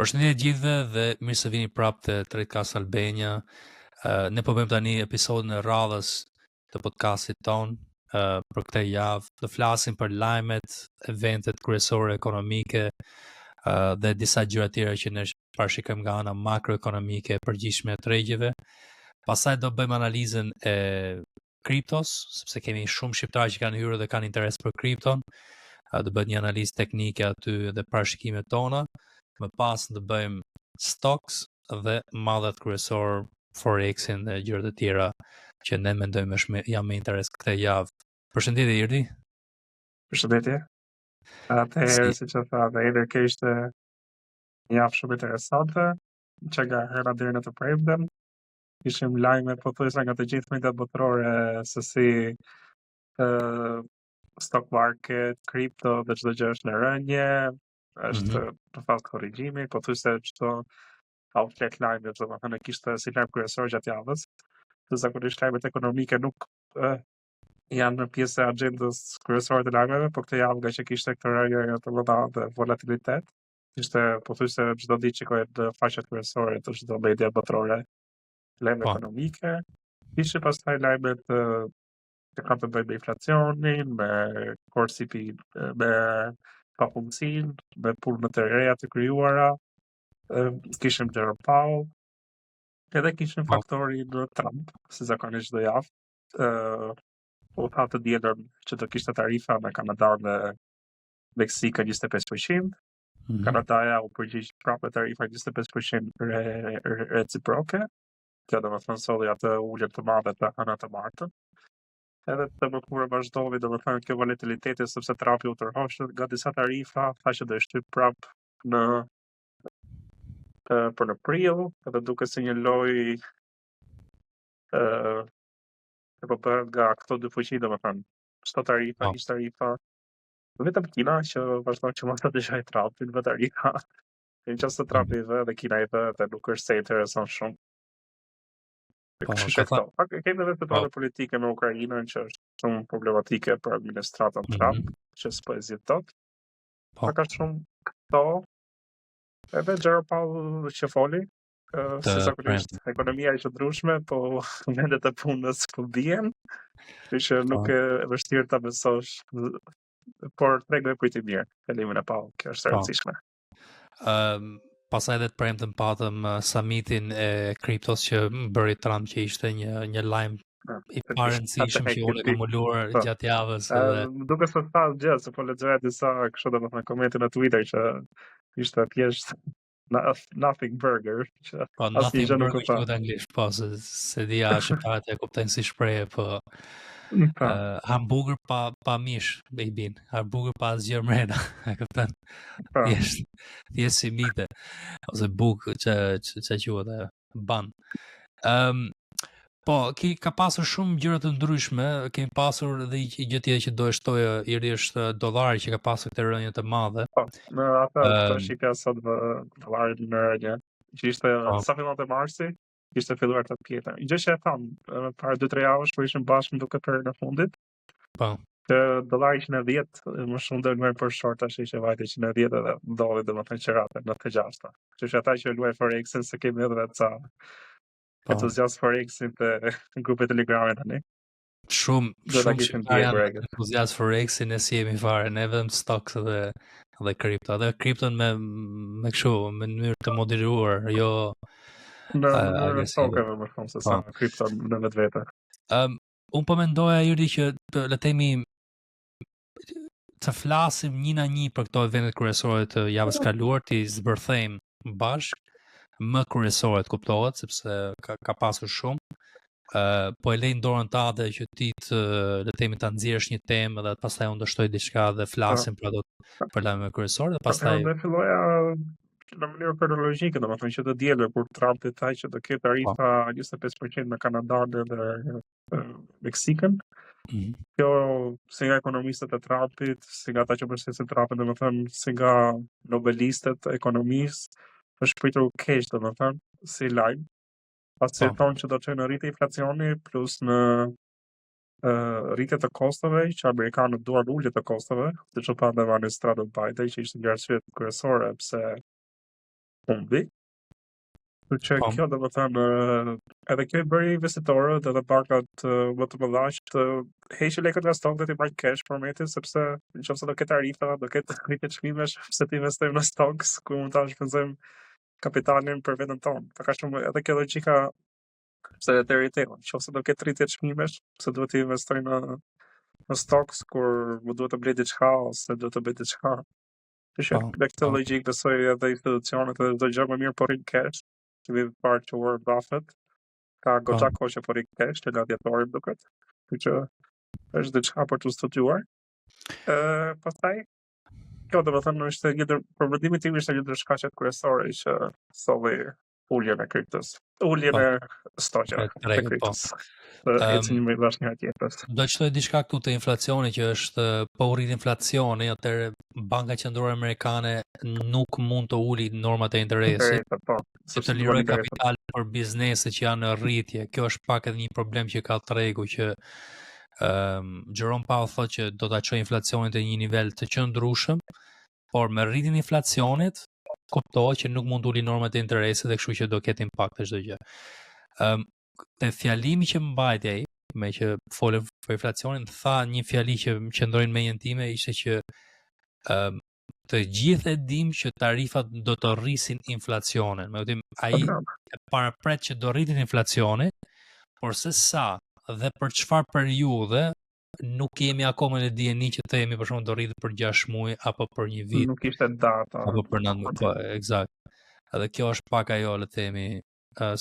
Përshëndetje gjithëve dhe mirë se vini prapë te Tradecast Albania. Ne po bëjmë tani episodin e radhës të podcastit ton. Për këtë javë do flasim për lajmet, eventet kryesore ekonomike dhe disa gjëra tjera që ne parashikojmë nga ana makroekonomike e përgjithshme e tregjeve. Pastaj do bëjmë analizën e kriptos, sepse kemi shumë shqiptarë që kanë hyrë dhe kanë interes për kripton. Do bëhet një analizë teknike aty dhe parashikimet tona. Më pas të bëjmë stocks dhe mallet kryesor, Forexin dhe gjërat e tjera që ne mendojmë janë me interes këtë javë. Përshëndetje Irdi. Përshëndetje. Atëherë, siç e tha, edhe ke ishte një javë shumë interesante, që nga hera deri në të premten. Ishim lajme pothuajse nga të gjithë mediat botërore se si stock market, kripto dhe çdo gjë është në rënje, është në fazë korrigjimi, pothuajse çdo outlet lajme, domethënë kishte si lajm kryesor gjatë javës. Zakonisht lajmet ekonomike nuk janë në pjesë e agjendës kryesore të lajmeve, po këtë javë nga që kishte këtë rënje të mëdha dhe volatilitet, ishte pothuajse çdo ditë shikohet në faqet kryesore të çdo media botërore lajme ekonomike. Ishte pastaj lajmet që kanë të bëjnë me inflacionin, me core CPI, me pafundësinë, me punët e reja të krijuara, kishim Jerome Powell, edhe kishim faktorin Trump, si zakonisht çdo javë. U tha të dielën që do kishte tarifa me Kanadën dhe Meksikën 25%. Kanadaja u përgjigj prapë tarifa 25% reciproke. Kjo do të thonë solli atë ulje të madhe të hëna të martën. Edhe të mërkurë vazhdoi, do të thënë kjo volatiliteti sepse Trumpi u tërhoq nga disa tarifa, tha që do i shtyp prap në për në prill, edhe duket si një lojë e po bëhet nga këto dy fuqi, do të thënë, çdo tarifa, ish tarifa. Vetëm Kina që vazhdon që mos ta dëgjoj Trumpin me tarifa. Në qoftë se Trumpi i vë dhe Kina i vë, atë nuk është se intereson shumë. Kemi edhe situatën politike me Ukrainën që është shumë problematike për administratën Trump, që s'po e zgjidh dot. Ka shumë këto. Edhe Jerome Powell që foli, se zakonisht ekonomia është e ndryshme, po vendet e punës ku bien, që nuk e vështirë ta besosh, por tregoj për të mirë, falimin e Powell, kjo është e rëndësishme. Pasaj dhe të premtën patëm summitin e kriptos që bëri Trump, që ishte një lajm i parëndësishëm që unë e kam ulur gjatë javës. Duke se tha gjë, se po lexoja disa kështu domethënë komente në Twitter që ishte thjesht nothing burger. Nothing burger që në anglisht, po, se dia shqiptarët e kuptojnë si shprehje, po hamburger pa mish, i bin. Hamburger pa asgjë mrena, e kupton? Thjesht si mite ose buk që quhet ban. Po, ka pasur shumë gjëra të ndryshme, kemi pasur edhe gjë tjetër që do e shtojë Iri, është dollari që ka pasur këtë rënje të madhe. Po, në atë shifja sot dollarit në rënje, që ishte sa fillonte marsi, ishte filluar të pjetër. Gjë që e tham, para 2-3 javësh po ishim bashkë duke për në fundit. Po. Që dollari që në 10, më shumë do luajnë për short, tash ishte vajte që në 10 edhe ndodhi domethënë qerate në të gjashta. Kështu që ata që luajnë Forexin se kemi edhe ca entuziast Forexin të grupit Telegram tani. Shumë janë entuziast Forexin, ne si jemi fare, ne vetëm stocks dhe kripto. Edhe kripton me kështu, me mënyrë të moderuar, jo në stokeve më shumë se sa kripto në vetvete. Unë po mendoja Iri që le të themi të flasim një na një për këto eventet kryesore të javës kaluar, të zbërthejmë bashkë më kryesoret, kuptohet, sepse ka pasur shumë. Po e lej në dorën tande që ti le të themi ta nxjerrësh një temë dhe pastaj unë do shtoj diçka dhe flasim për ato për lajme kryesore dhe pastaj do filloja në mënyrë kronologjike, domethënë që të dielën kur Trumpi tha që do ketë tarifa 25% me Kanadën dhe Meksikën. Kjo si nga ekonomistët e Trumpit, si nga ata që përshtasin Trumpin, domethënë si nga nobelistët e ekonomisë, është pritur keq, domethënë, si lajm. Pasi thonë që do të çojë në rritje inflacioni plus në rritje të kosteve, që amerikanët duan ulje të kosteve, siç u pa në administratën Biden, që ishte një arsye kryesore pse humbi. Për që kjo do të thënë, edhe kjo i bëri investitorët edhe bankat më të mëdha që të heqin lekët nga stok dhe t'i marrë cash për momentin, sepse nëse do ketë tarifa, do ketë rritje çmimesh, se të investojmë në stocks ku mund ta shpenzojmë kapitalin për veten tonë. Ka shumë edhe kjo logjika se të retail, nëse do ketë rritje çmimesh, se duhet të investoj në stocks kur më duhet të blej diçka ose duhet të bëj diçka. Me këtë logjikë besoj edhe institucionet edhe çdo gjë më mirë po rrin cash. Kemi parë që Warren Buffett ka goxha kohë që po rrin cash të gladiatorit duket. Kështu që është diçka për të studiuar. Pastaj kjo do të thënë është një për mendimin tim ishte një ndër shkaqet kryesore që solli uljen e kriptos. Uljen e stokave të kriptos. Ecën një bashkë nga tjetrës. Do të thotë diçka këtu të inflacioni që është po rrit inflacioni, atëherë Banka Qendrore Amerikane nuk mund të uli normat e interesit. Sepse liroj kapital për biznese që janë në rritje. Kjo është pak edhe një problem që ka tregu që Jerome Powell thotë që do ta çojë inflacionin te një nivel të qëndrueshëm, por me rritjen e inflacionit kuptohet që nuk mund të uli normat e interesit dhe kështu që do ketë impakt çdo gjë. Te fjalimi që mbajti ai, me që folën për inflacionin, tha një fjali që më qëndroi në mendjen time, ishte që të gjithë e dim që tarifat do të rrisin inflacionin. Me kuptim, ai e parapret që do rritin inflacionin, por se sa dhe për çfarë periudhe nuk kemi akoma në dieni që themi për shembull do rritet për 6 muaj apo për një vit. Nuk ishte data. Apo për 9 muaj, po, eksakt. Edhe kjo është pak ajo, le të themi,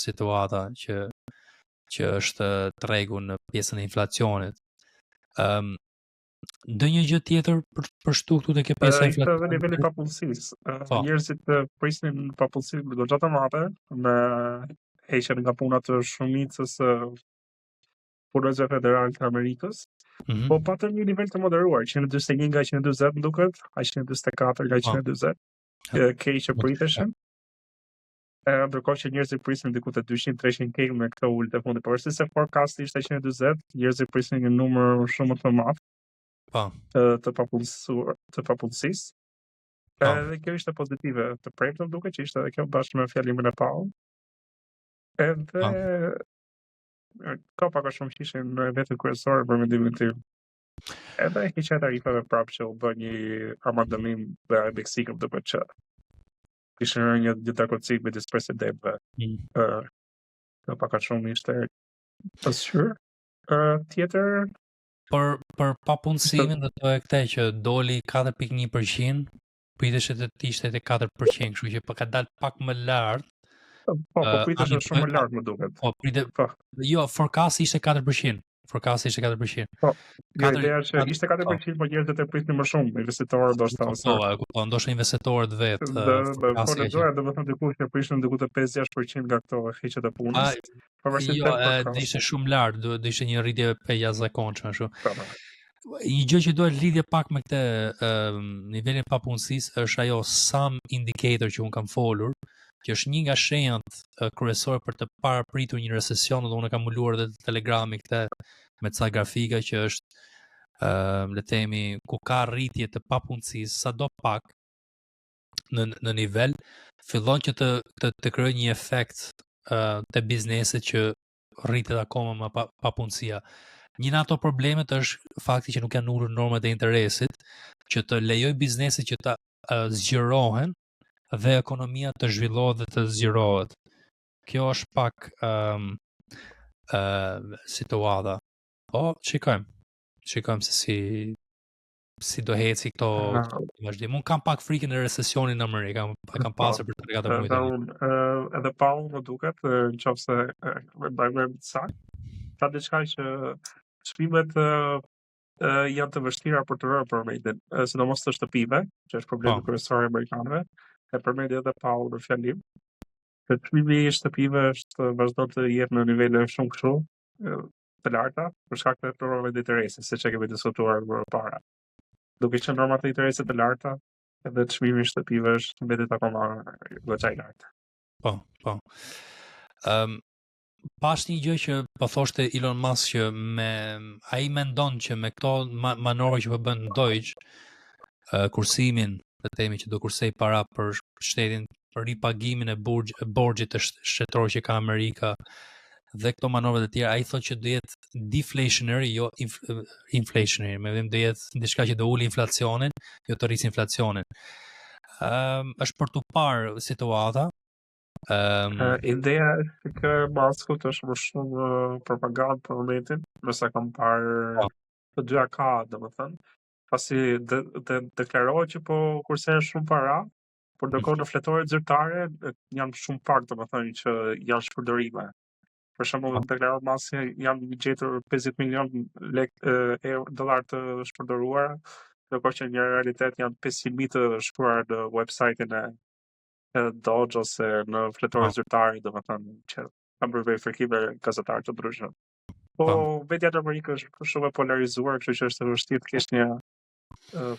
situata që është tregu në pjesën e inflacionit. Ndonjë gjë tjetër për shtu këtu te kjo pjesa e inflacionit? Ishte niveli i papunësisë. Njerëzit prisnin papunësi goxha të madhe me heqjen nga puna të shumicës punëtorëve federal të Amerikës. Po patën një nivel të moderuar, 141 nga 140 më duket, 144 nga 140. Keq që priteshin. Ndërkohë që njerëzit prisnin diku te 200-300 K me këtë ulje të fundit. Pavarësisht se forecasti ishte 140, njerëzit prisnin një numër shumë të madh. Të papunësisë. Edhe kjo ishte pozitive të premtëm duket që ishte edhe kjo bashkë me fjalimin e Powell. Edhe ka pak a shumë që ishin në vetë kryesore për mendimin tim. Edhe heqja e tarifave prapë që u bë një amandënim dhe Meksikën duket që kishin rënë një dakordsi midis presidentëve. Ka pak a shumë ishte pasqyrë. Tjetër për papunësimin do të thotë këtë që doli 4.1%, priteshet të ishte te 4%, kështu që ka dalë pak më lart. Po priteshet shumë më lart më duket. Jo, forecasti ishte 4%. Forecasti ishte 4%. Po, ideja që ishte 4%, po njerëzit e prisnin më shumë, investitorët ndoshta ose. Po, ndoshta investitorët vetë. Po domethënë dikush që prisnin diku te 5-6% nga këto heqjet e punës. Jo, ishte shumë lart, do ishte një rritje e jashtëzakonshme ashtu. Një gjë që duhet lidhje pak me këtë nivelin e papunësisë është ajo Sam Indicator që un kam folur, që është një nga shenjat kryesore për të parapritur një recesion, dhe unë kam uluar edhe Telegrami këtë me ca grafika që është le të themi ku ka rritje të papunësisë sado pak në nivel, fillon që të krijojë një efekt te bizneset që rritet akoma më papunësia. Një nga ato problemet është fakti që nuk janë ulur normat e interesit, që të lejoj bizneset që të zgjerohen dhe ekonomia të zhvillohet dhe të zgjerohet. Kjo është pak situata. Po, shikojmë se si do heci këto vazhdim. Unë kam pak frikën e recesionin në Amerikë, kam pasur për 3-4 muaj. Edhe Powell më duket, nëse bëjmë saktë, ka diçka që çmimet janë të vështira për të rënë për momentin, sidomos të shtëpive, që është problemi kryesor i amerikanëve. E përmendi edhe Powell në fjalim. Çmimi i shtëpive vazhdon të jetë në nivele shumë kështu të larta për shkak të provave të interesit, siç e kemi diskutuar më parë. Duke qenë normat e interesit të larta, edhe çmimi i shtëpive është mbetet akoma goxha i lartë. Po. Pas një gjë që po thoshte Elon Musk që ai mendon që me këto manovra që po bën Deutsche, kursimin të themi që do kursej para për shtetin për ripagimin e borxhit të shtetëror që ka Amerika dhe këto manovra të tjera, ai thotë që do jetë deflationary, jo inflationary, me vëmë do jetë diçka që do uli inflacionin, jo të rrisë inflacionin. Është për të parë situata. Ideja është që Maskut është më shumë propagandë për momentin, nëse kam parë të dyja ka, domethënë, pasi deklarohet që po kursen shumë para, por ndërkohë në fletoret zyrtare janë shumë pak, domethënë, që janë shpërdorime. Për shembull, deklarohet Maski janë gjetur 50 milion dollar të shpërdoruara, ndërkohë që në realitet janë 500.000 të shkruar në website-in e Dodge ose në fletoret zyrtare, domethënë që kanë bërë verifikime gazetarë të ndryshëm. Po vetja në Amerikë është shumë e polarizuar, kështu që është e vështirë të kesh një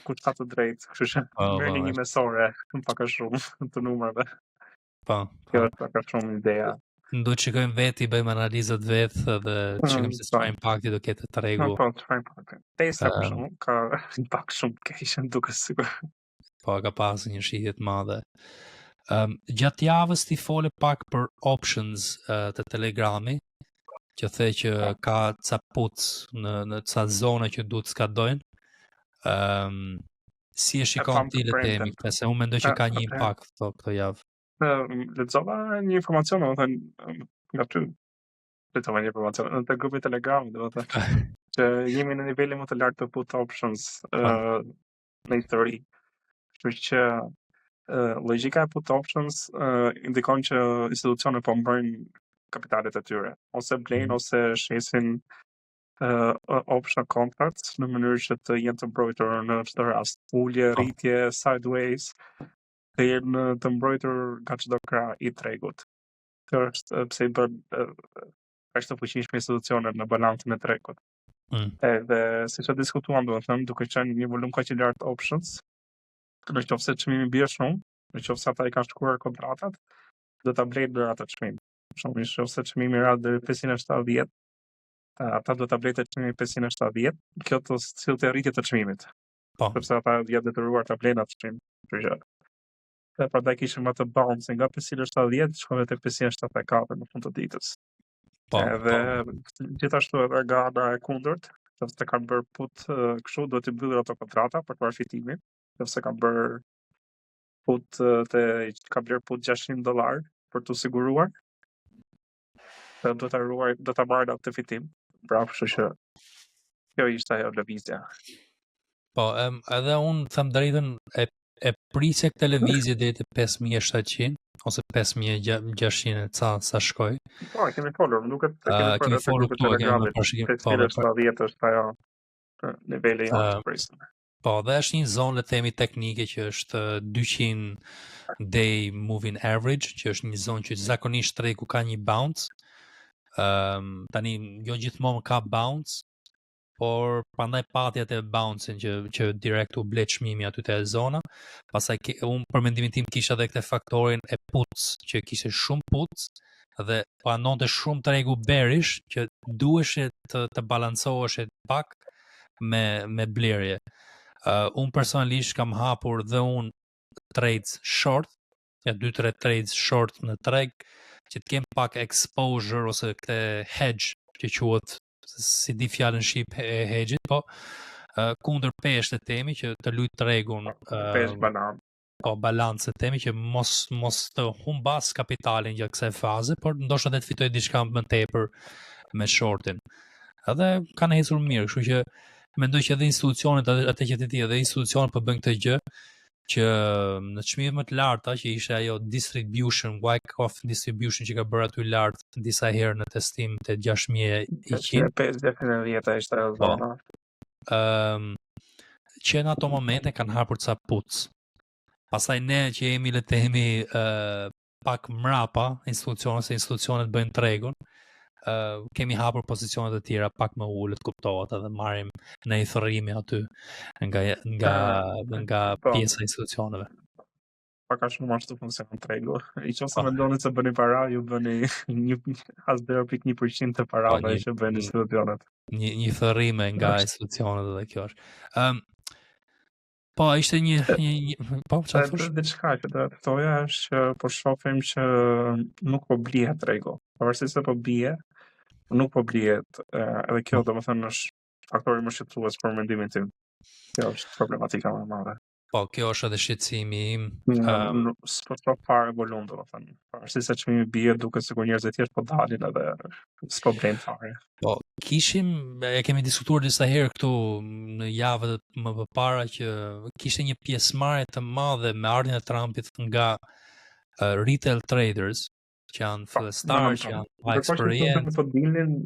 kushtat të drejtë, kështu që merrni një mesore, pak a shumë të numrave. Kjo është pak a shumë ideja. Duhet shikojmë veti, bëjmë analizat vetë dhe shikojmë se çfarë impakti do ketë tregu. Po, çfarë impakti. Tesla për shembull ka impakt shumë të keq, duket sikur. Po, ka pasur një shitje të madhe. Gjatë javës ti fole pak për options të Telegrami, që the që ka ca puts në ca zona që duhet skadojnë. Si e shikon ti le temi, se unë mendoj që ka një impakt këto javë. Lexova një informacion, domethënë nga ty. Lexova një informacion në grupin Telegram, domethënë që jemi në nivelin më të lartë të put options në histori. Kështu që logjika e put options indikon që institucionet po mbrojnë kapitalet e tyre, ose blejnë ose shesin option contracts në mënyrë që të jenë të mbrojtur në çdo rast. Ulje, rritje, sideways të jenë të mbrojtur nga çdo krah i tregut. Kjo është pse i bën kaq të fuqishme institucionet në balancën e tregut. Edhe siç e diskutuam, domethënë, duke qenë një volum kaq i lartë options, në qoftë se çmimi bie shumë, në qoftë se ata i kanë shkruar kontratat, do ta blejnë në atë çmim. Për shembull, në qoftë se çmimi ra deri 570, ata do ta blejnë çmimin 570, kjo do sillte rritje të çmimit. Po. Sepse ata janë detyruar ta blejnë atë çmim. Dhe prandaj kishim atë bounce nga 570 shkon te 574 në fund të ditës. Po. Edhe gjithashtu edhe nga ana e kundërt, nëse kanë bërë put kështu, do të mbyllin ato kontrata për përfitimin. Nëse kanë bërë put ka bler put $600 për të siguruar, do ta marrin atë fitim. Bravo, kështu që kjo ishte ajo lëvizja. Po, edhe unë them drejtën e prisja këtë lëvizje deri te 5700 ose 5600 sa shkoj. Po, kemi folur, më duket kemi folur këtu, kemi parashikim. 570 është ajo niveli i prisëm. Po, dhe është një zonë, le themi, teknike që është 200 day moving average, që është një zonë që zakonisht tregu ka një bounce. Tani jo gjithmonë ka bounce, por prandaj patjet e bounce-in që direkt u ble çmimi aty te zona. Pastaj unë për mendimin tim kisha edhe këtë faktorin e puts, që kishte shumë puts dhe panonte shumë tregu bearish që duhej të balancohesh pak me blerje. Unë personalisht kam hapur dhe unë trades short, 2-3 trades short në treg, që të kem pak exposure ose këtë hedge që quhet, si di fjalën shqip e hedge-it, po kundër peshë të temi që të luj tregun peshë balan. Po balancë të temi që mos të humbas kapitalin gjatë kësaj faze, por ndoshta të fitoj diçka më tepër me shortin. Edhe kanë ecur mirë, kështu që mendoj që edhe institucionet, atë që ti edhe institucionet po bëjnë këtë gjë, që në çmimet më të larta që ishte ajo distribution, Wyckoff distribution që ka bërë aty lart disa herë në testim te 6100. 590 ishte ajo zona. Që në ato momente kanë hapur ca puts. Pastaj ne që jemi le të themi pak mrapa institucionet bëjnë tregun. Kemi hapur pozicionet e tjera pak më ulët, kuptohet, edhe marrim në i thërrimi aty nga pjesa e institucioneve. Pak a shumë ashtu funksionon tregu. I qoftë mendoni se bëni para, ju bëni as 0.1% të parave që bëni institucionet. Një thërrime nga institucionet, dhe kjo është. Po, ishte po, çfarë thosh? Diçka që do të thoja është që po shohim që nuk po blihet tregu. Pavarësisht se po bie, nuk po blihet. Edhe kjo domethënë është faktori më shqetësues për mendimin tim. Kjo është problematika më e madhe. Po, kjo është edhe shqetësimi im. S'po shoh fare volum domethënë. Pavarësisht se çmimi bie duket sikur njerëzit thjesht po dalin edhe s'po blen fare. Po, e kemi diskutuar disa herë këtu në javët më përpara që kishte një pjesëmarrje të madhe me ardhjen e Trumpit nga retail traders që janë fillestar, që janë pa eksperiencë. Po dilnin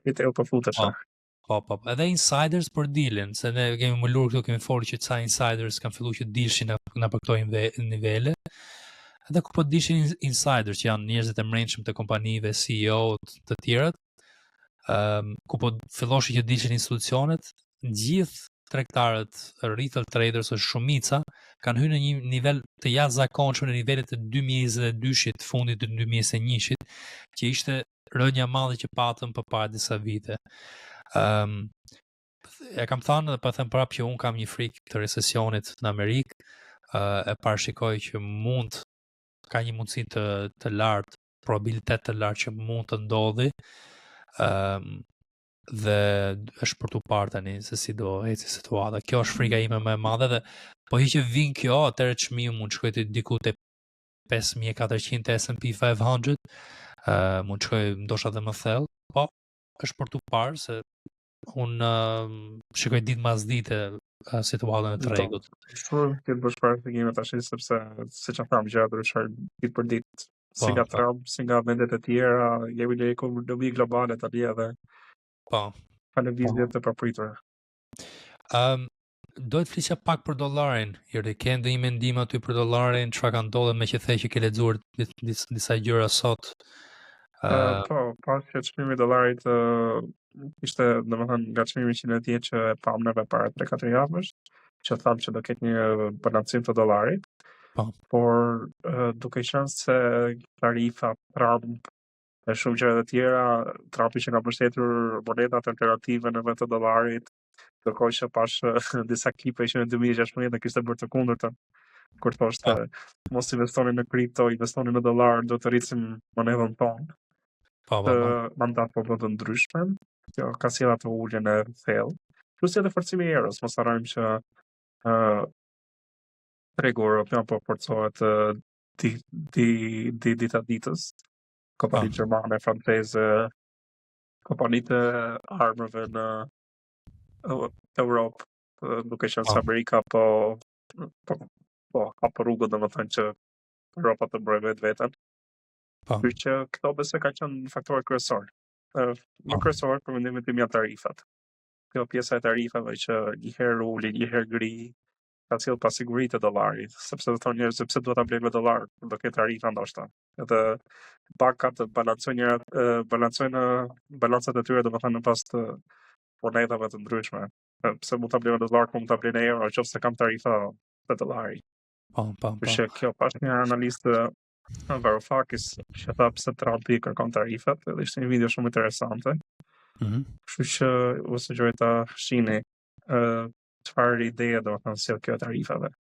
retail po futesh. Po, edhe insiders për dilin, se ne kemi mëllur këtu, kemi folur që ca insiders kanë filluar që dilshin në për këto nivele. Edhe ku po dilshin insiders që janë njerëzit e mrenshëm të kompanive, CEO të tjerët, ku po filloshin që dilshin institucionet, gjithë tregtarët, retail traders ose shumica kanë hyrë në një nivel të jashtëzakonshëm në nivelet të 2022-shit, fundit të 2021-shit, që ishte rënja madhe që patëm përpara disa vite. E kam thënë dhe po them prapë që un kam një frikë të recesionit në Amerikë, e parashikoj që ka një mundësi të lartë, probabilitet të lartë që mund të ndodhi, dhe është për tu parë tani se si do eci situata. Kjo është frika ime më e madhe dhe po hiqë vin kjo, atëherë çmimi mund shkoj të diku te 5400 S&P 500, mund shkoj ndoshta edhe më thellë, po është për tu parë se unë shikoj ditë mas dite situatën e tregut. Shumë të bësh parashikime tash sepse siç e tham gjëra ndryshojnë ditë për ditë. Si nga Trump, si nga vendet e tjera, jemi në ekonomi globale tani edhe ka lëvizje të papritura. Do të flisja pak për dollarin. Jeri, ke ndonjë mendim aty për dollarin, çfarë ka ndodhur me që the që ke lexuar disa gjëra sot? Pas që çmimi i dollarit ishte domethënë nga çmimi 110 që e pam në para 3-4 javësh, që thamë që do ketë një balancim të dollarit. Por duke qenë se tarifa Trump e shumë gjëra të tjera, Trumpi që ka mbështetur monedat alternative në vend të dollarit, ndërkohë që pash disa klipe që në 2016 kishte bërë të kundërtën, kur thoshte mos investoni në kripto, investoni në dollar, do të rrisim monedën tonë. Mandat po të ndryshme, kjo ka sjellë atë uljen e thellë. Plus edhe forcimi i euros, mos harrojmë që tregu europian po forcohet dita ditës. Kompanitë gjermane, franceze, kompanitë armëve në Europë, duke qenë se Amerika po hap rrugën domethënë që Europa të bëjë vetveten. Kështu që këto besoj ka qenë faktorë kryesor. Më kryesor për mendimin tim janë tarifat. Kjo pjesa e tarifave që një herë uli, një herë ngri, ka sjellë pasiguri të dollarit, sepse do thonë njerëzit pse duhet ta blejnë me dollar, do ketë tarifa ndoshta. Edhe bankat balancojnë balancat e tyre domethënë në pas të monedave të ndryshme. Pse mund ta blejnë me dollar, mund ta blejnë në euro, nëse kam tarifa të dollarit. Që kjo pas një analist Varoufakis që tha pse Trumpi kërkon tarifat, edhe ishte një video shumë interesante. Kështu që u sugjeroj ta shihni çfarë ideje do të thonë se kjo tarifave.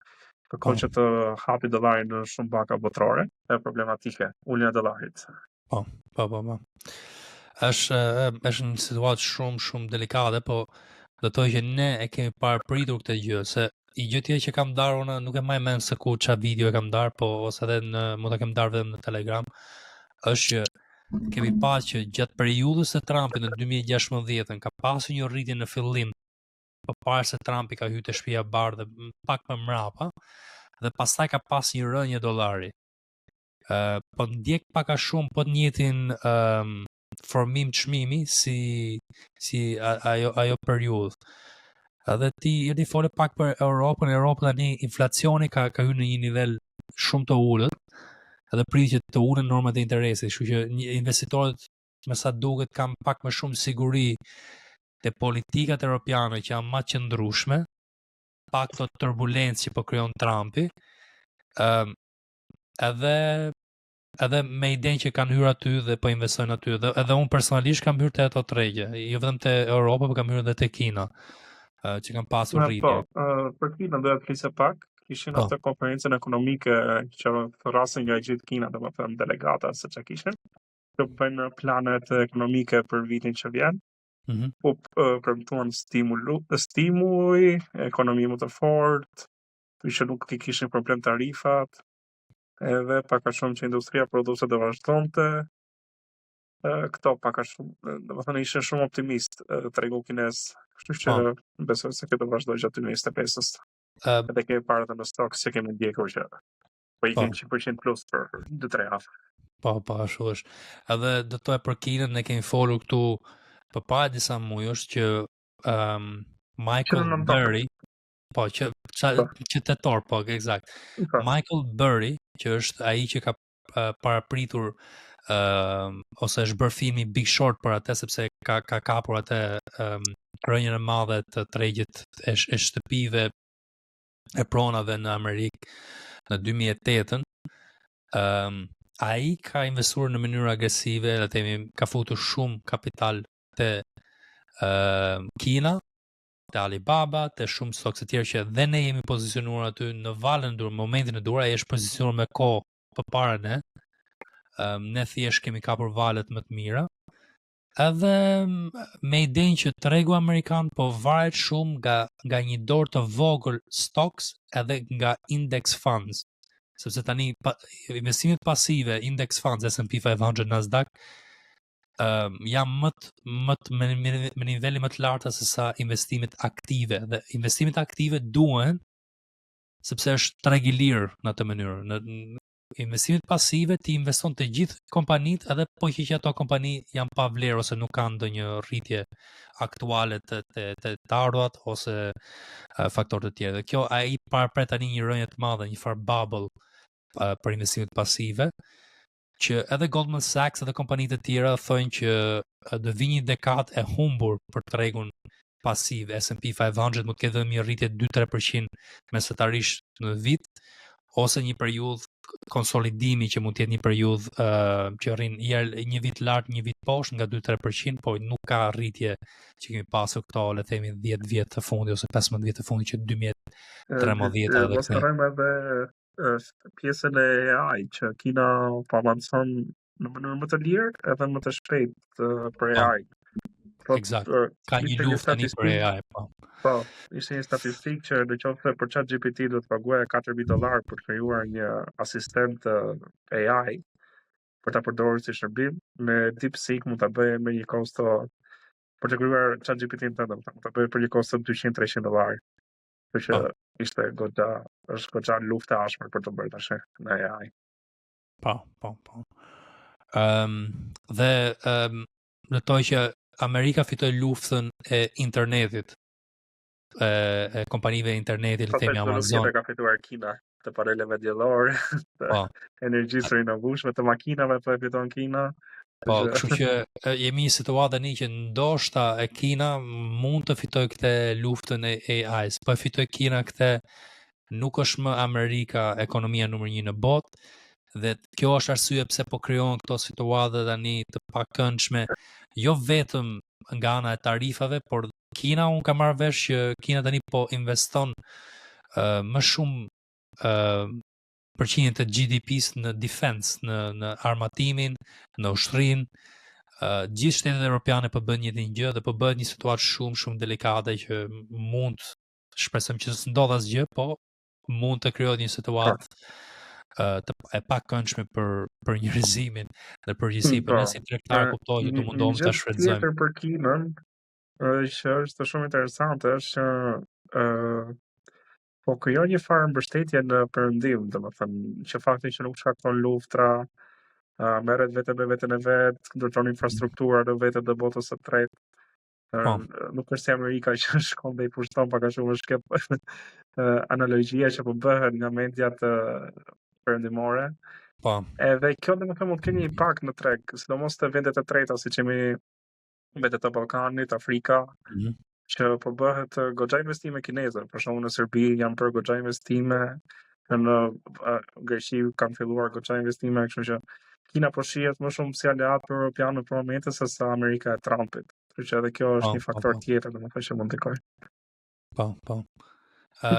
Kërkon që të hapi dollarin në shumë banka botërore, është problematike ulja e dollarit. Po. Është një situatë shumë delikate, po do të thotë që ne e kemi parapritur këtë gjë, se i gjë tjetër që kam ndarë unë nuk e mbaj mend se ku ç'a video e kam ndarë, po ose edhe mund ta kem ndarë vetëm në Telegram, është që kemi pasur që gjatë periudhës së Trumpit në 2016 ka pasur një rritje në fillim, përpara se Trumpi ka hyrë te Shtëpia e Bardhë pak më mrapa, dhe pastaj ka pas një rënje dollari. Po ndjek pak a shumë po të njëjtin formim çmimi si ajo periudhë. Edhe ti fole pak për Europën. Europa tani inflacioni ka hyrë në një nivel shumë të ulët, edhe pritet që të ulen normat e interesit, kështu që investitorët me sa duket kanë pak më shumë siguri te politikat europiane që janë më të qëndrueshme, pak të turbulencë që po krijon Trumpi, edhe me idenë që kanë hyrë aty dhe po investojnë aty, edhe unë personalisht kam hyrë te ato tregje, jo vetëm te Europa, por kam hyrë edhe te Kina. që kanë pasur rritje. Për Kina do të flisë pak. Kishin atë konferencën ekonomike që thrasin nga gjithë Kina, domethënë delegata se çka kishin. Të bëjnë planet ekonomike për vitin që vjen. Po premtuan stimuj, ekonomi më të fortë, që nuk kishin problem tarifat, edhe pak a shumë që industria produse do vazhdonte. Këto pak a shumë, domethënë ishin shumë optimist tregu kinez, kështu që besoj se kjo do vazhdojë gjatë 2025-s. Edhe kemi parë të në stokës që kemi ndjekur që po ikin 100% plus për 2-3 javë. Po, ashtu është. Edhe do të për Kinën ne kemi folur këtu përpara disa muajsh që Michael Burry, që tetor, eksakt. Michael Burry, që është ai që ka parapritur ose është bërë filmi Big Short për atë, sepse ka kapur atë rënjën e madhe të tregjit e shtëpive e pronave në Amerikë në 2008-ën. Ai ka investuar në mënyrë agresive, le të themi, ka futur shumë kapital te Kina, te Alibaba, te shumë stokë të tjerë që dhe ne jemi pozicionuar aty në valën dur, momentin e dur, ai është pozicionuar me kohë përpara ne. Ne thjesht kemi kapur valet më të mira. Edhe me idenë që tregu amerikan po varet shumë nga një dorë të vogël stocks edhe nga index funds. Sepse tani investimet pasive, index funds, S&P 500, Nasdaq, janë me nivele më të larta se sa investimet aktive. Dhe investimet aktive duen, sepse është treg i lirë në atë mënyrë. Në investimet pasive ti investon të gjithë kompanit, edhe po që ato kompani janë pa vlerë ose nuk kanë ndonjë rritje aktuale të ardhurat ose faktorë të tjerë. Dhe kjo ai parapret tani një rënje të madhe, një farë bubble për investimet pasive, që edhe Goldman Sachs edhe kompanitë të tjera thonë që do vi një dekadë e humbur për tregun pasiv. S&P 500 mund të ketë një rritje 2-3% mesatarisht në vit, ose një periudhë konsolidimi që mund të jetë një periudhë që rrin një vit lart, një vit poshtë nga 2-3%, po nuk ka rritje që kemi pasur këto, le të themi 10 vjet të fundit ose 15 vjet të fundit që 2013 edhe këtu. Pjesën e AI që Kina po avancon në mënyrë më të lirë edhe më të shpejtë për AI. Eksakt. Ka një luftë tani për AI, po. Po, ishte një statistikë që në qoftë se për ChatGPT do të paguaja $4,000 për të krijuar një asistent AI për ta përdorur si shërbim, me DeepSeek mund ta bëje me një kosto për të krijuar ChatGPT-n tënd, mund ta bëje për një kosto $200-300. Që ishte është goxha luftë e ashpër për të bërë tash në AI. Po. Dhe notoj që Amerika fitoi luftën e internetit, e kompanive internetit, le të themi Amazon. Ka fituar Kina të paneleve diellore, të energjisë rinovueshme, të makinave po e fiton Kina. Po, kështu që jemi në situatë tani që ndoshta e Kina mund të fitojë këtë luftën e AI-s. Po e fitoi Kina këtë, nuk është më Amerika ekonomia numër 1 në botë, dhe kjo është arsye pse po krijohen këto situata tani të pakëndshme, jo vetëm nga ana e tarifave, por Kina, unë kam marrë vesh që Kina tani po investon më shumë përqindje të GDP-s në defense, në armatimin, në ushtrinë. Gjithë shtetet evropiane po bëjnë një gjë dhe po bëhet një situatë shumë delikate që mund, shpresojmë që s'ndodh asgjë, po mund të krijohet një situatë e pakëndshme për njerëzimin dhe përgjithësi, për ne si tregtar kuptoj që do mundohem ta shfrytëzojmë. Tjetër për Kinën, që është shumë interesante, është që po krijon një farë mbështetje në perëndim, domethënë që fakti që nuk shkakton luftra, merret vetëm me veten e vet, ndërton infrastruktura në vetën e botës së tretë. Nuk është se Amerika që shkon dhe i pushton pak a shumë, është kjo analogjia që po bëhet nga mediat perëndimore. Po. Edhe kjo domethënë mund të ketë një impakt në treg, sidomos te vendet e treta, siç jemi vendet e Ballkanit, Afrika, që po bëhet goxha investime kineze. Për shembull në Serbi janë bërë goxha investime, në Greqi kanë filluar goxha investime, kështu që Kina po shihet më shumë si aleat për europianë për momentin se sa Amerika e Trumpit. Kështu që edhe kjo është një faktor tjetër, domethënë që mund të ndikojë. Po.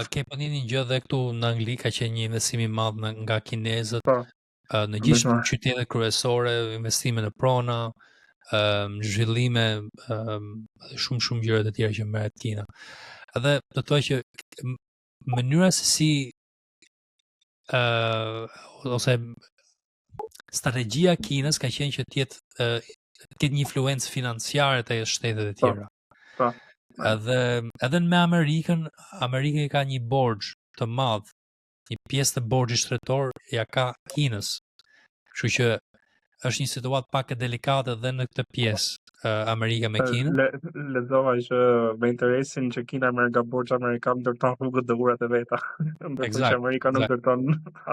Ke për një gjë dhe këtu në Angli ka qenë një investim i madh nga kinezët Po, në gjithë ndërsa qytetet kryesore, investime në prona, zhvillime, shumë gjëra të tjera që merret Kina. Edhe do të thotë që mënyra se si ose strategjia e Kinës ka qenë që të ketë një influencë financiare te shtetet e tjera. po. Edhe me Amerika ka një borxh të madh, një pjesë të borxhit shtetor ja ka Kinës. Kështu që është një situatë pak e delikate edhe në këtë pjesë Amerika me Kinën. Lexova që me interesin që Kina merr nga borxhi amerikan ndërton rrugët dhe urat e veta. Ndërkohë që Amerika nuk ndërton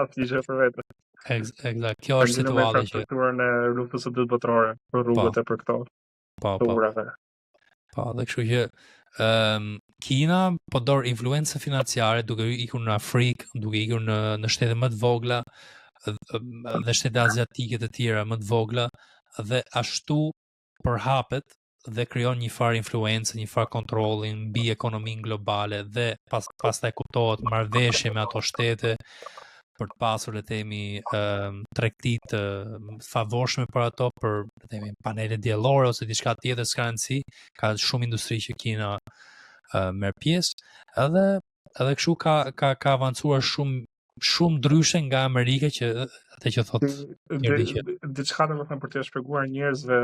asnjë gjë për vete. Eksakt. Kjo është situata që infrastrukturën e rrugës së dytë botërore, për rrugët e për këto. Të urave. Po, dhe kështu që Kina po dor influencë financiare duke ikur në Afrikë, duke ikur në shtete më të vogla dhe shtete aziatike të tjera më të vogla dhe ashtu përhapet dhe krijon një farë influencë, një farë kontrolli mbi ekonominë globale dhe pastaj kuptohet marrëveshje me ato shtete për të pasur le të themi tregti të favorshme për ato, për le të themi panele diellore ose diçka tjetër, s'ka rëndësi, ka shumë industri që Kina merr pjesë, edhe kështu ka avancuar shumë ndryshe nga Amerika që atë që thotë diçka domethënë për të shpjeguar njerëzve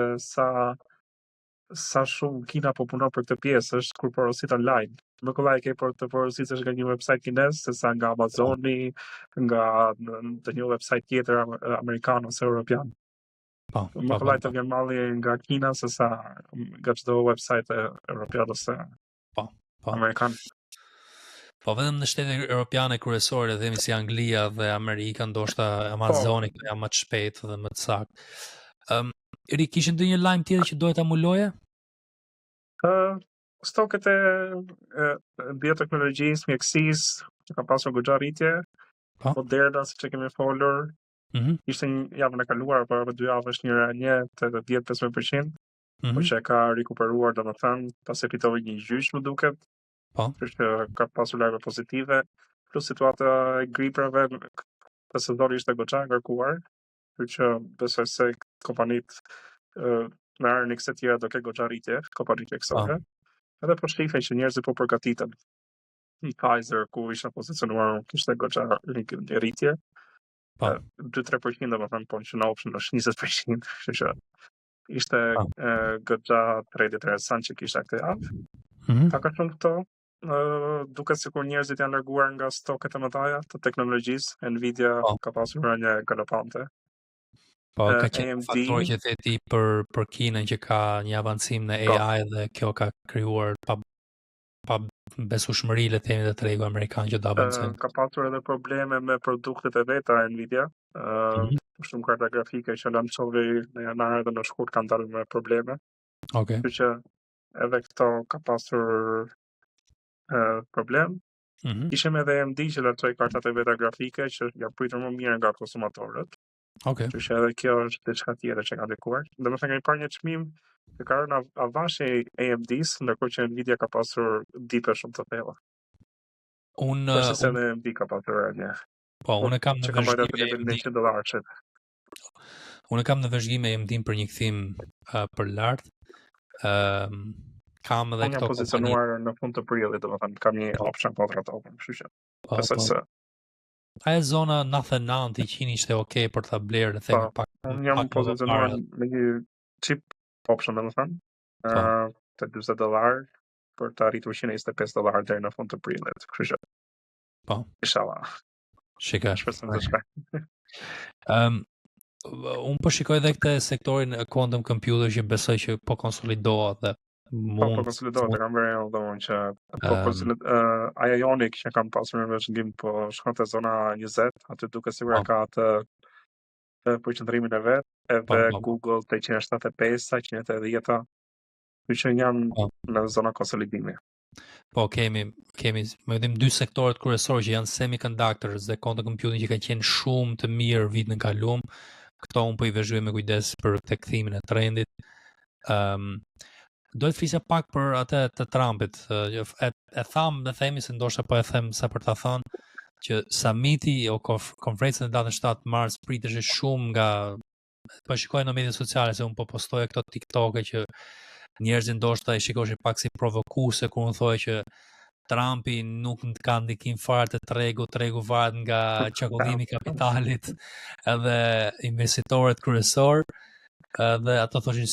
sa shumë Kina po punon për këtë pjesë është kur porositë online. Më kollaj ke për të porositësh nga një website kinez sesa nga Amazoni, nga të një website tjetër amerikan ose europian. Më kollaj të vjen malli nga Kina sesa nga çdo website europian ose amerikan. Po vetëm në shtetet europiane kryesore, themi si Anglia dhe Amerika, ndoshta Amazoni janë më të shpejtë dhe më të saktë. Ri, kishin ndonjë lajm tjetër që dohet ta muloje? Stoket e bioteknologjisë, mjekësisë, që ka pasur goxha rritje. Moderna, siç e kemi folur. Ishte një javën e kaluar, apo 2 javësh një rënje të 10-15%. Po që ka rikuperuar domethënë, pasi fitoi një gjyq më duket. Që ka pasur lajme pozitive, plus situata e griprave të sezoni ishte goxha ngarkuar, që besoj se kompanitë me earnings e tjera do ketë goxha rritje, kompanitë mjekësore. Edhe po shifej që njerëzit po përgatiten. Pfizer ku ishte pozicionuar kishte goxha rritje. 2-3% domethënë, po që në option është 20%, kështu që ishte goxha trade interesant që kishte këtë javë. Ka shumë këto. Duket sikur njerëzit janë larguar nga stoket e mëdha të teknologjisë, Nvidia ka pasur rënje galopante. Ka qenë faktor që theti për Kinën që ka një avancim në AI dhe kjo ka krijuar pa besueshmëri le të themi të tregu amerikan që do avancojnë. Ka pasur edhe probleme me produktet e veta Nvidia. Shumë karta grafike që lançoi në janar dhe në shkurt kanë dalë me probleme. Kështu që edhe këto ka pasur problem. Ishim edhe AMD që lançoi kartat e veta grafike që janë pritur më mirë nga konsumatorët. Kështu që edhe kjo është diçka tjetër që ka ndikuar. Domethënë kemi parë një çmim që ka rënë avash e AMD-s, ndërkohë që Nvidia ka pasur dipe shumë të thella. Përse edhe AMD ka pasur rënje. Unë kam në vëzhgim $100. Unë kam në vëzhgim AMD-n për një kthim për lart. Kam edhe këto pozicionuar në fund të prillit, domethënë kam një option kontra to, kështu që. Besoj se ajo zona 99-100 ishte okay për ta blerë, themi pak. Unë jam pozicionuar me një cheap option, domethënë, te $40 për të arritur $125 deri në fund të prillit, kështu që. Inshallah. Shikash. Shpresoj. Unë po shikoj edhe këtë sektorin e quantum computer që besoj që po konsolidohet dhe po konsolidohet, kam vërejë domon që ajo Ioniq që kam pasur në vëzhgim po shkon te zona 20, aty duket sikur ka atë përqendrimin e vet, edhe Google te 175-sa, 180-ta, që janë në zona konsolidimi. Po kemi më vetëm 2 sektorët kryesorë që janë semiconductors dhe quantum computing që kanë qenë shumë të mirë vitin e kaluar. Këto unë po I vëzhgoj me kujdes për këtë kthimin e trendit. Do të flisja pak për atë të Trumpit. E tham, dhe themi se ndoshta po e them sa për ta thënë që summiti o konferenca në datën 7 mars pritej shumë nga po shikoj në mediat sociale se un po postoj këto TikTok-e që njerëzit ndoshta i shikoshin pak si provokuese kur unë thoya që Trumpi nuk ka ndikim fare të tregu varet nga çakullimi i kapitalit edhe investitorët kryesor. Dhe ato thoshin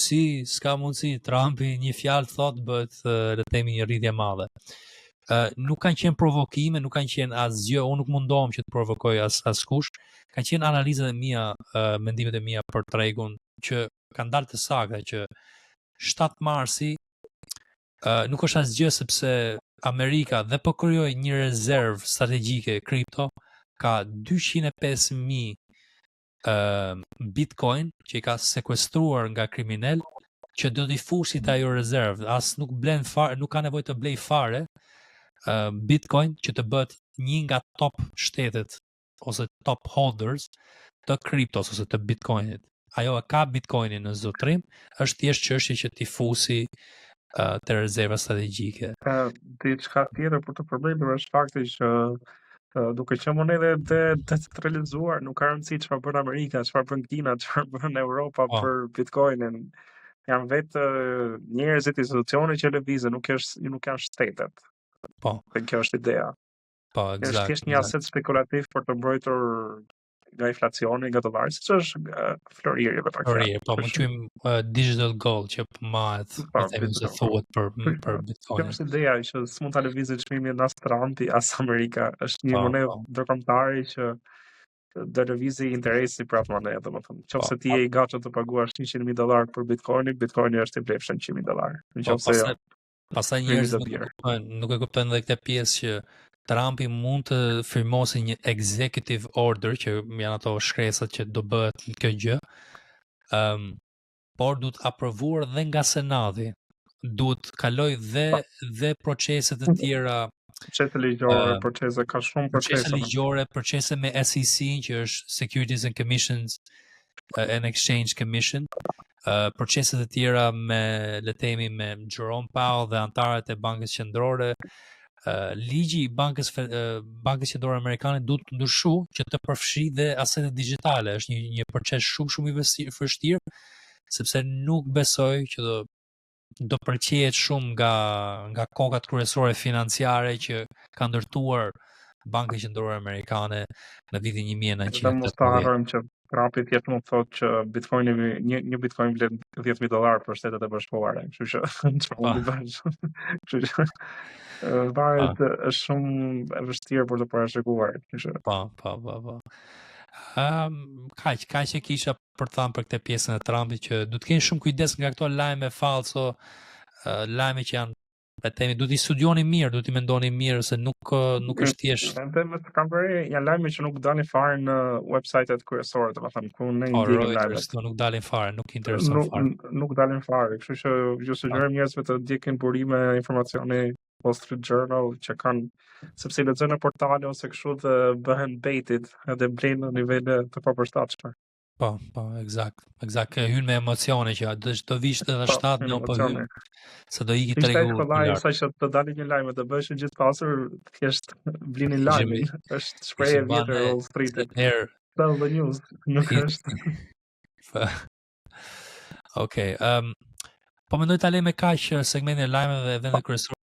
s'ka mundësi, Trumpi një fjalë thot bëhet le të themi një rritje e madhe. Nuk kanë qenë provokime, nuk kanë qenë asgjë, unë nuk mundohem që të provokoj askush. Kanë qenë analizat e mia, mendimet e mia për tregun që kanë dalë të sakta që 7 marsi nuk është asgjë sepse Amerika dhe po krijoi një rezervë strategjike kripto, ka 205.000 Bitcoin që i ka sekuestruar nga kriminal që do t'i fushit ajo rezervë, as nuk blen fare, nuk ka nevojë të blej fare Bitcoin që të bëhet një nga top shtetet ose top holders të kriptos ose të Bitcoinit. Ajo e ka Bitcoinin në zotrim, është thjesht çështje që t'i fusi të rezerva strategjike. Diçka tjetër për të përmendur është fakti që duke qenë monedhe decentralizuar, nuk ka rëndësi çfarë bën Amerika, çfarë bën Kina, çfarë bën Europa për Bitcoinin. Janë vetë njerëzit, institucione që lëvizën, nuk janë shtetet. Po. Dhe kjo është ideja. Po, eksakt. Është thjesht një aset spekulativ për të mbrojtur nga inflacioni, nga dollari, siç është floriri edhe pak. Floriri, po mund të quajmë digital gold që mahet, se thuhet për Bitcoin. Kjo është ideja që s'mund ta lëvizë çmimin as Trumpi as Amerika, është një monedhë ndërkombëtare që do lëvizë interesi për atë monedhë, domethënë. Nëse ti je i gatshëm të paguash $100,000 për Bitcoinin, Bitcoini është i blefshëm $100,000. Nëse pastaj njerëzit nuk e kuptojnë edhe këtë pjesë që Trumpi mund të firmosë një executive order, që janë ato shkresat që do bëhet kjo gjë, por duhet aprovuar dhe nga Senati. Duhet kaloj dhe procese të tjera. Procese ligjore, procese ka shumë procese. Procese ligjore, procese me SEC, që është Securities and Commissions and Exchange Commission. Procese të tjera me, le të themi, me Jerome Powell dhe antarët e Bankës Qendrore. Ligji i Bankës Qendrore Amerikane duhet të ndryshu që të përfshi dhe asetet digjitale. Është një proces shumë i vështirë, sepse nuk besoj që do përqehet shumë nga kokat kryesore financiare që ka ndërtuar Banka Qendrore Amerikane në vitin 1980. Dhe mos ta harrojmë që Trumpi thjesht mund të thotë që Bitcoini një Bitcoin vlen $10,000 për Shtetet e Bashkuara, kështu që çfarë mund të bësh. Kështu që varet është shumë e vështirë për të parashikuar, kështu që. Po. Kaq e kisha për të thënë për këtë pjesën e Trumpit që duhet të keni shumë kujdes nga këto lajme falso, lajme që janë, le të themi, duhet i studioni mirë, duhet i mendoni mirë se nuk është thjesht. Kam vëre janë lajme që nuk dalin fare në websajtet kryesore, domethënë ku ne ndjejmë lajmet. Nuk dalin fare, nuk intereson fare. Nuk dalin fare, kështu që ju sugjerojmë njerëzve të ndjekin burime informacioni Wall Street Journal që kanë, sepse i lexojnë në portale ose kështu dhe bëhen baited edhe blejnë në nivele të papërshtatshme. Po, eksakt, hyn me emocione që do vish edhe 7 në po hyn. Se do iki tregu. Sa që të dalin një lajm të bësh gjithë pasur, thjesht blini lajmin. Është shprehje e vjetër e Wall Streetit. Tell the news, nuk është. Okej, po mendoj ta lejmë kaq segmentin e lajmeve dhe vendet kryesore